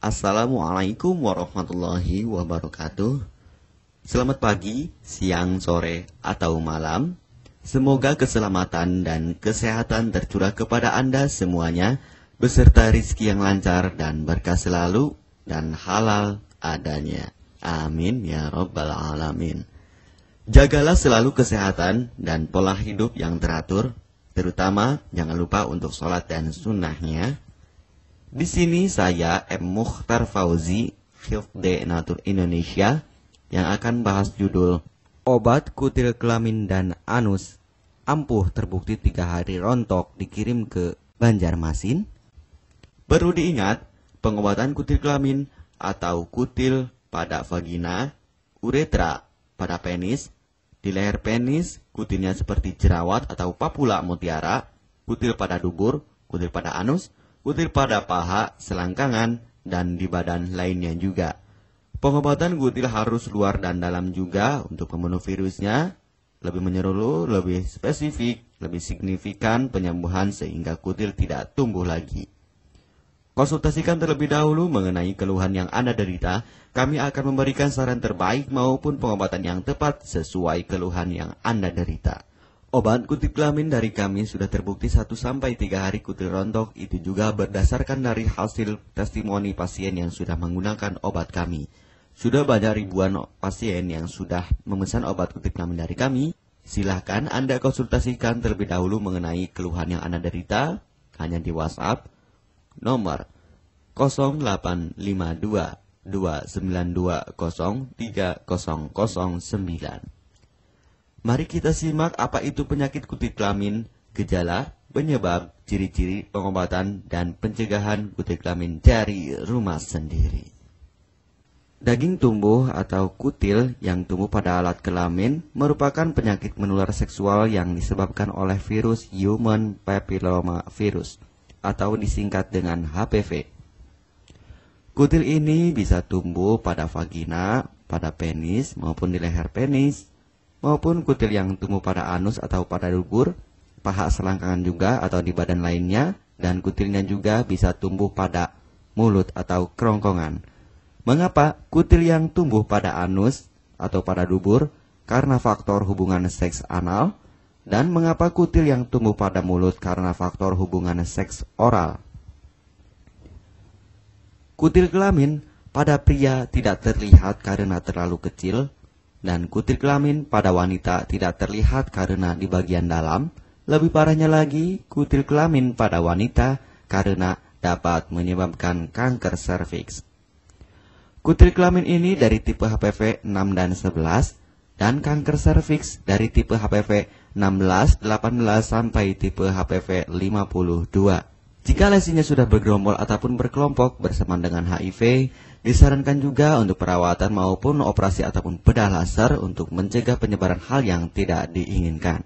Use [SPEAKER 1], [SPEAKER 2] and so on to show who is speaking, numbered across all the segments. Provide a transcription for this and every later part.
[SPEAKER 1] Assalamualaikum warahmatullahi wabarakatuh. Selamat pagi, siang, sore, atau malam. Semoga keselamatan dan kesehatan tercurah kepada Anda semuanya, beserta rizki yang lancar dan berkah selalu, dan halal adanya. Amin ya rabbal alamin. Jagalah selalu kesehatan dan pola hidup yang teratur, terutama jangan lupa untuk sholat dan sunnahnya. Di sini saya M. Mukhtar Fauzi, Hifdz Natur Indonesia, yang akan bahas judul Obat Kutil Kelamin dan Anus ampuh terbukti 3 hari rontok dikirim ke Banjarmasin. Perlu diingat, pengobatan kutil kelamin atau kutil pada vagina, uretra pada penis, di leher penis, kutilnya seperti jerawat atau papula mutiara, kutil pada dubur, kutil pada anus, kutil pada paha, selangkangan, dan di badan lainnya juga. Pengobatan kutil harus luar dan dalam juga untuk membunuh virusnya, lebih menyeluruh, lebih spesifik, lebih signifikan penyembuhan sehingga kutil tidak tumbuh lagi. Konsultasikan terlebih dahulu mengenai keluhan yang Anda derita, kami akan memberikan saran terbaik maupun pengobatan yang tepat sesuai keluhan yang Anda derita. Obat kutil kelamin dari kami sudah terbukti 1-3 hari kutil rontok, itu juga berdasarkan dari hasil testimoni pasien yang sudah menggunakan obat kami. Sudah banyak ribuan pasien yang sudah memesan obat kutil kelamin dari kami. Silahkan Anda konsultasikan terlebih dahulu mengenai keluhan yang Anda derita, hanya di WhatsApp nomor 0852 292 03009. Mari kita simak apa itu penyakit kutil kelamin, gejala, penyebab, ciri-ciri, pengobatan, dan pencegahan kutil kelamin dari rumah sendiri. Daging tumbuh atau kutil yang tumbuh pada alat kelamin merupakan penyakit menular seksual yang disebabkan oleh virus Human Papilloma Virus atau disingkat dengan HPV. Kutil ini bisa tumbuh pada vagina, pada penis, maupun di leher penis, maupun kutil yang tumbuh pada anus atau pada dubur, paha selangkangan juga atau di badan lainnya, dan kutilnya juga bisa tumbuh pada mulut atau kerongkongan. Mengapa kutil yang tumbuh pada anus atau pada dubur? Karena faktor hubungan seks anal. Dan mengapa kutil yang tumbuh pada mulut? Karena faktor hubungan seks oral. Kutil kelamin pada pria tidak terlihat karena terlalu kecil, dan kutil kelamin pada wanita tidak terlihat karena di bagian dalam. Lebih parahnya lagi, kutil kelamin pada wanita karena dapat menyebabkan kanker serviks. Kutil kelamin ini dari tipe HPV 6 dan 11, dan kanker serviks dari tipe HPV 16, 18, sampai tipe HPV 52. Jika lesinya sudah bergerombol ataupun berkelompok bersama dengan HIV, disarankan juga untuk perawatan maupun operasi ataupun bedah laser untuk mencegah penyebaran hal yang tidak diinginkan.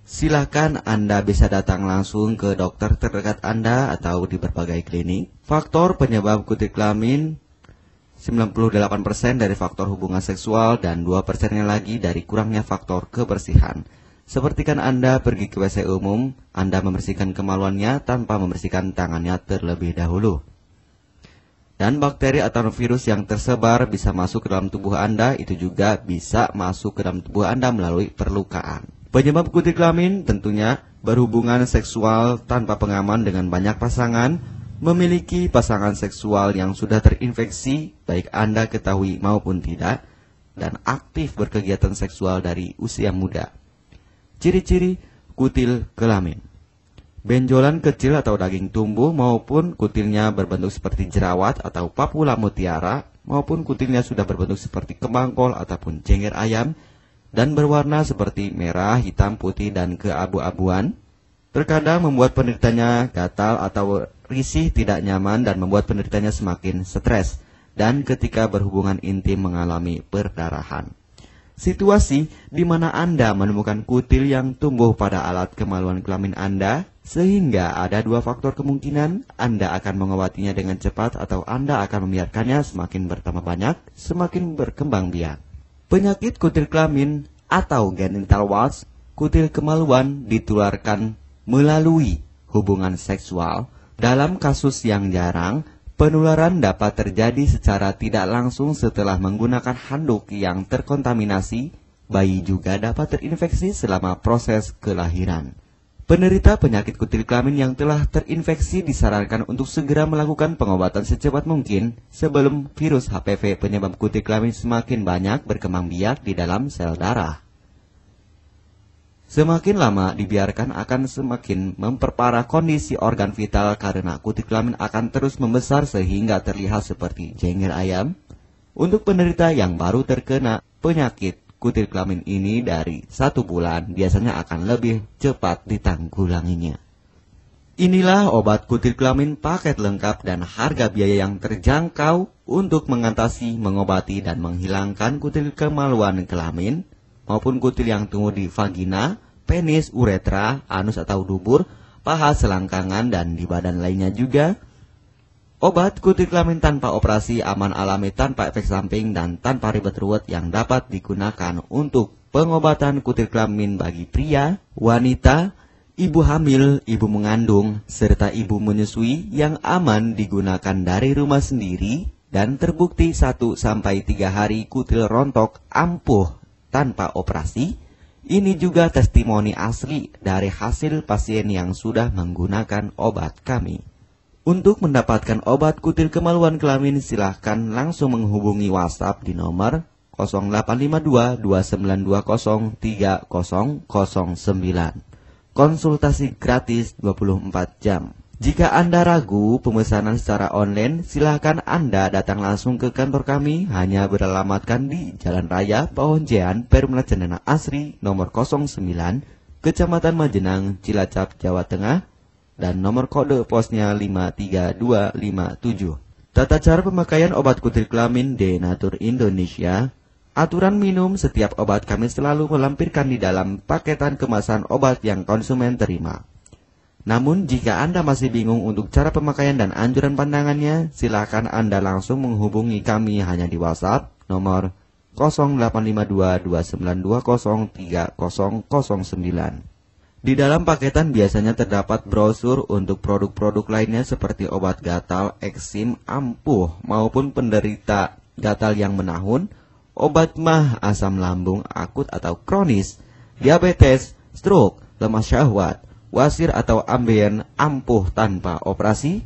[SPEAKER 1] Silakan Anda bisa datang langsung ke dokter terdekat Anda atau di berbagai klinik. Faktor penyebab kutil kelamin 98% dari faktor hubungan seksual dan 2%-nya lagi dari kurangnya faktor kebersihan. Sepertikan Anda pergi ke WC umum, Anda membersihkan kemaluannya tanpa membersihkan tangannya terlebih dahulu. Dan bakteri atau virus yang tersebar bisa masuk ke dalam tubuh Anda, itu juga bisa masuk ke dalam tubuh Anda melalui perlukaan. Penyebab kutil kelamin tentunya berhubungan seksual tanpa pengaman dengan banyak pasangan, memiliki pasangan seksual yang sudah terinfeksi, baik Anda ketahui maupun tidak, dan aktif berkegiatan seksual dari usia muda. Ciri-ciri kutil kelamin: benjolan kecil atau daging tumbuh maupun kutilnya berbentuk seperti jerawat atau papula mutiara, maupun kutilnya sudah berbentuk seperti kembang kol ataupun cengir ayam, dan berwarna seperti merah, hitam, putih, dan keabu-abuan. Terkadang membuat penderitanya gatal atau risih, tidak nyaman, dan membuat penderitanya semakin stres, dan ketika berhubungan intim mengalami perdarahan. Situasi di mana Anda menemukan kutil yang tumbuh pada alat kemaluan kelamin Anda, sehingga ada 2 faktor kemungkinan: Anda akan mengobatinya dengan cepat atau Anda akan membiarkannya semakin bertambah banyak, semakin berkembang biak. Penyakit kutil kelamin atau genital warts, kutil kemaluan, ditularkan melalui hubungan seksual. Dalam kasus yang jarang, Penularan dapat terjadi secara tidak langsung setelah menggunakan handuk yang terkontaminasi. Bayi juga dapat terinfeksi selama proses kelahiran. Penderita penyakit kutil kelamin yang telah terinfeksi disarankan untuk segera melakukan pengobatan secepat mungkin sebelum virus HPV penyebab kutil kelamin semakin banyak berkembang biak di dalam sel darah. Semakin lama dibiarkan akan semakin memperparah kondisi organ vital karena kutil kelamin akan terus membesar sehingga terlihat seperti jengger ayam. Untuk penderita yang baru terkena penyakit kutil kelamin ini dari 1 bulan biasanya akan lebih cepat ditanggulanginya. Inilah obat kutil kelamin paket lengkap dan harga biaya yang terjangkau untuk mengatasi, mengobati, dan menghilangkan kutil kemaluan kelamin maupun kutil yang tumbuh di vagina, penis, uretra, anus atau dubur, paha, selangkangan, dan di badan lainnya juga. Obat kutil kelamin tanpa operasi, aman alami, tanpa efek samping, dan tanpa ribet ruwet yang dapat digunakan untuk pengobatan kutil kelamin bagi pria, wanita, ibu hamil, ibu mengandung, serta ibu menyusui yang aman digunakan dari rumah sendiri dan terbukti 1-3 hari kutil rontok ampuh tanpa operasi. Ini juga testimoni asli dari hasil pasien yang sudah menggunakan obat kami. Untuk mendapatkan obat kutil kemaluan kelamin, silahkan langsung menghubungi WhatsApp di nomor 0852 2920 3009. Konsultasi gratis 24 jam. Jika Anda ragu pemesanan secara online, silahkan Anda datang langsung ke kantor kami, hanya beralamatkan di Jalan Raya Pahonjean, Perumna Cendana Asri, nomor 09, Kecamatan Majenang, Cilacap, Jawa Tengah, dan nomor kode posnya 53257. Tata cara pemakaian obat kutil kelamin Denatur Indonesia. Aturan minum setiap obat kami selalu melampirkan di dalam paketan kemasan obat yang konsumen terima. Namun jika Anda masih bingung untuk cara pemakaian dan anjuran pandangannya, silakan Anda langsung menghubungi kami hanya di WhatsApp nomor 0852 2920 3009. Di dalam paketan biasanya terdapat brosur untuk produk-produk lainnya seperti obat gatal, eksim, ampuh, maupun penderita gatal yang menahun, obat mah, asam lambung akut atau kronis, diabetes, stroke, lemah syahwat, wasir atau ambien, ampuh tanpa operasi,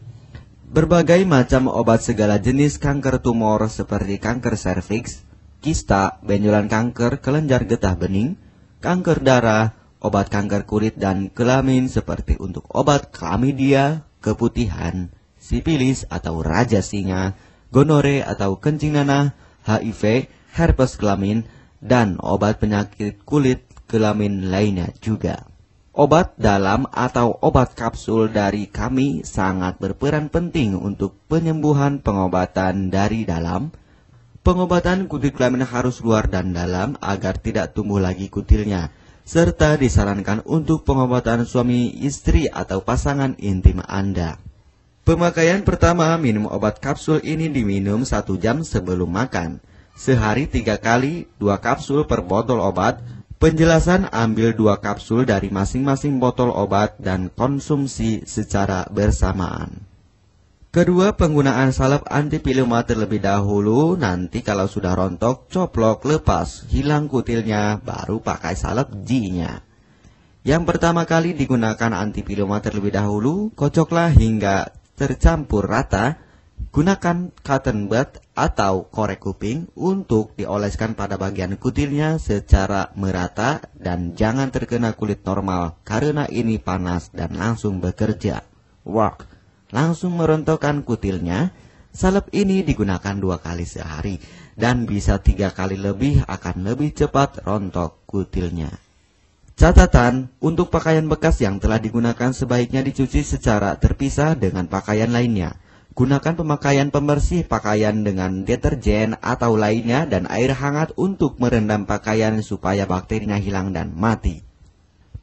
[SPEAKER 1] berbagai macam obat segala jenis kanker tumor seperti kanker serviks, kista, benjolan kanker, kelenjar getah bening, kanker darah, obat kanker kulit dan kelamin seperti untuk obat klamidia, keputihan, sipilis atau raja singa, gonore atau kencing nanah, HIV, herpes kelamin, dan obat penyakit kulit kelamin lainnya juga. Obat dalam atau obat kapsul dari kami sangat berperan penting untuk penyembuhan pengobatan dari dalam. Pengobatan kutil kelamin harus luar dan dalam agar tidak tumbuh lagi kutilnya, serta disarankan untuk pengobatan suami, istri, atau pasangan intim Anda. Pemakaian pertama, minum obat kapsul ini diminum 1 jam sebelum makan. Sehari 3 kali, 2 kapsul per botol obat. Penjelasan, ambil 2 kapsul dari masing-masing botol obat dan konsumsi secara bersamaan. Kedua, penggunaan salep antipiluma terlebih dahulu, nanti kalau sudah rontok, coplok, lepas, hilang kutilnya, baru pakai salep G-nya. Yang pertama kali digunakan antipiluma terlebih dahulu, kocoklah hingga tercampur rata, gunakan cotton bud atau korek kuping untuk dioleskan pada bagian kutilnya secara merata dan jangan terkena kulit normal karena ini panas dan langsung bekerja. Langsung merontokkan kutilnya. Salep ini digunakan 2 kali sehari dan bisa 3 kali lebih akan lebih cepat rontok kutilnya. Catatan, untuk pakaian bekas yang telah digunakan sebaiknya dicuci secara terpisah dengan pakaian lainnya. Gunakan pemakaian pembersih pakaian dengan deterjen atau lainnya dan air hangat untuk merendam pakaian supaya bakterinya hilang dan mati.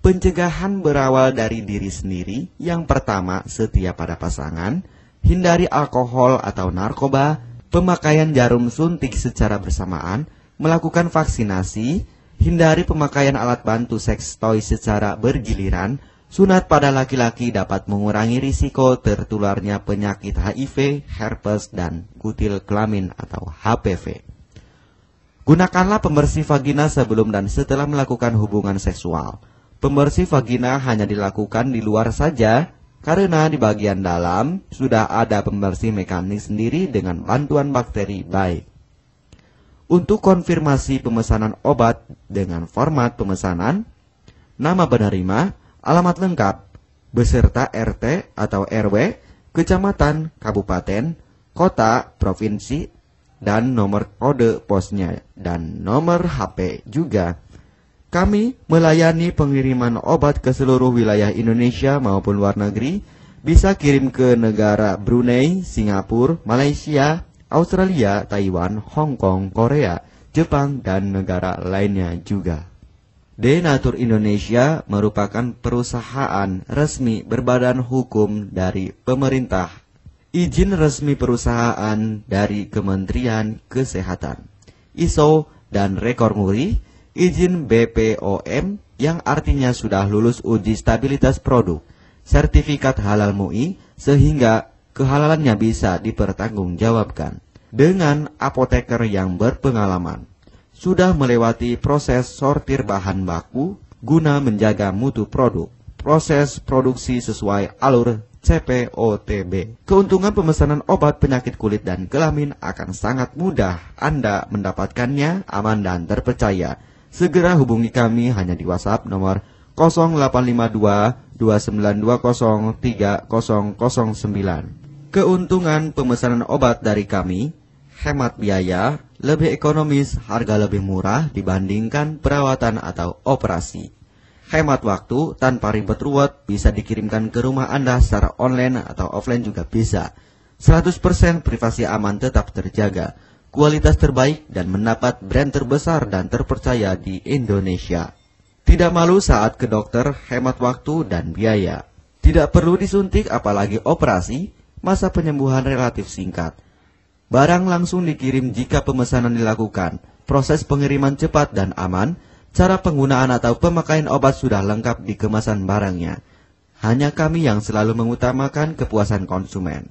[SPEAKER 1] Pencegahan berawal dari diri sendiri. Yang pertama, setia pada pasangan, hindari alkohol atau narkoba, pemakaian jarum suntik secara bersamaan, melakukan vaksinasi, hindari pemakaian alat bantu seks toy secara bergiliran, Sunat pada laki-laki dapat mengurangi risiko tertularnya penyakit HIV, herpes, dan kutil kelamin atau HPV. Gunakanlah pembersih vagina sebelum dan setelah melakukan hubungan seksual. Pembersih vagina hanya dilakukan di luar saja, karena di bagian dalam sudah ada pembersih mekanik sendiri dengan bantuan bakteri baik. Untuk konfirmasi pemesanan obat dengan format pemesanan, nama penerima, alamat lengkap, beserta RT atau RW, kecamatan, kabupaten, kota, provinsi, dan nomor kode posnya, dan nomor HP juga. Kami melayani pengiriman obat ke seluruh wilayah Indonesia maupun luar negeri, bisa kirim ke negara Brunei, Singapura, Malaysia, Australia, Taiwan, Hong Kong, Korea, Jepang, dan negara lainnya juga. Denatur Indonesia merupakan perusahaan resmi berbadan hukum dari pemerintah. Izin resmi perusahaan dari Kementerian Kesehatan, ISO dan rekor muri, izin BPOM yang artinya sudah lulus uji stabilitas produk, sertifikat halal MUI sehingga kehalalannya bisa dipertanggungjawabkan. Dengan apoteker yang berpengalaman, sudah melewati proses sortir bahan baku guna menjaga mutu produk, proses produksi sesuai alur CPOTB. Keuntungan pemesanan obat penyakit kulit dan kelamin akan sangat mudah. Anda mendapatkannya aman dan terpercaya. Segera hubungi kami hanya di WhatsApp nomor 0852 2920 3009. Keuntungan pemesanan obat dari kami: hemat biaya, lebih ekonomis, harga lebih murah dibandingkan perawatan atau operasi. Hemat waktu tanpa ribet ruwet, bisa dikirimkan ke rumah Anda secara online atau offline juga bisa. 100% privasi aman tetap terjaga, kualitas terbaik dan mendapat brand terbesar dan terpercaya di Indonesia. Tidak malu saat ke dokter, hemat waktu dan biaya. Tidak perlu disuntik apalagi operasi, masa penyembuhan relatif singkat. Barang langsung dikirim jika pemesanan dilakukan, proses pengiriman cepat dan aman, cara penggunaan atau pemakaian obat sudah lengkap di kemasan barangnya. Hanya kami yang selalu mengutamakan kepuasan konsumen.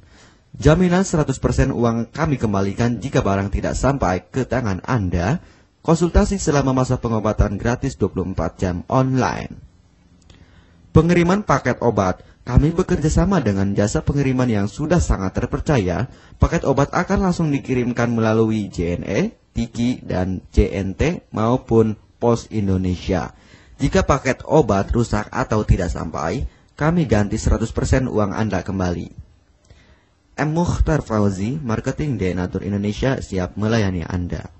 [SPEAKER 1] Jaminan 100% uang kami kembalikan jika barang tidak sampai ke tangan Anda. Konsultasi selama masa pengobatan gratis 24 jam online. Pengiriman paket obat. Kami bekerja sama dengan jasa pengiriman yang sudah sangat terpercaya. Paket obat akan langsung dikirimkan melalui JNE, Tiki, dan JNT maupun Pos Indonesia. Jika paket obat rusak atau tidak sampai, kami ganti 100% uang Anda kembali. M. Mukhtar Fauzi, Marketing Denatur Indonesia, siap melayani Anda.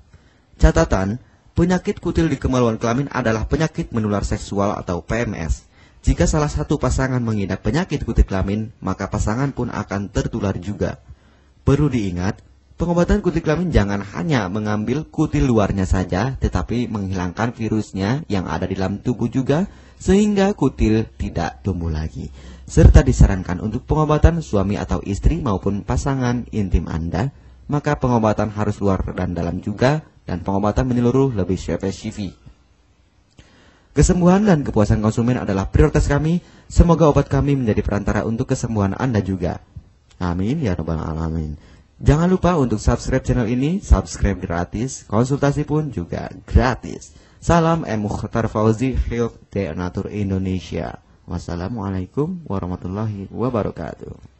[SPEAKER 1] Catatan, penyakit kutil di kemaluan kelamin adalah penyakit menular seksual atau PMS. Jika salah satu pasangan mengidap penyakit kutil kelamin, maka pasangan pun akan tertular juga. Perlu diingat, pengobatan kutil kelamin jangan hanya mengambil kutil luarnya saja, tetapi menghilangkan virusnya yang ada di dalam tubuh juga, sehingga kutil tidak tumbuh lagi. Serta disarankan untuk pengobatan suami atau istri maupun pasangan intim Anda, maka pengobatan harus luar dan dalam juga, dan pengobatan menyeluruh lebih spesifik. Kesembuhan dan kepuasan konsumen adalah prioritas kami. Semoga obat kami menjadi perantara untuk kesembuhan Anda juga. Amin ya rabbal alamin. Jangan lupa untuk subscribe channel ini, subscribe gratis, konsultasi pun juga gratis. Salam M. Mukhtar Fauzi, Health Denatur Indonesia. Wassalamualaikum warahmatullahi wabarakatuh.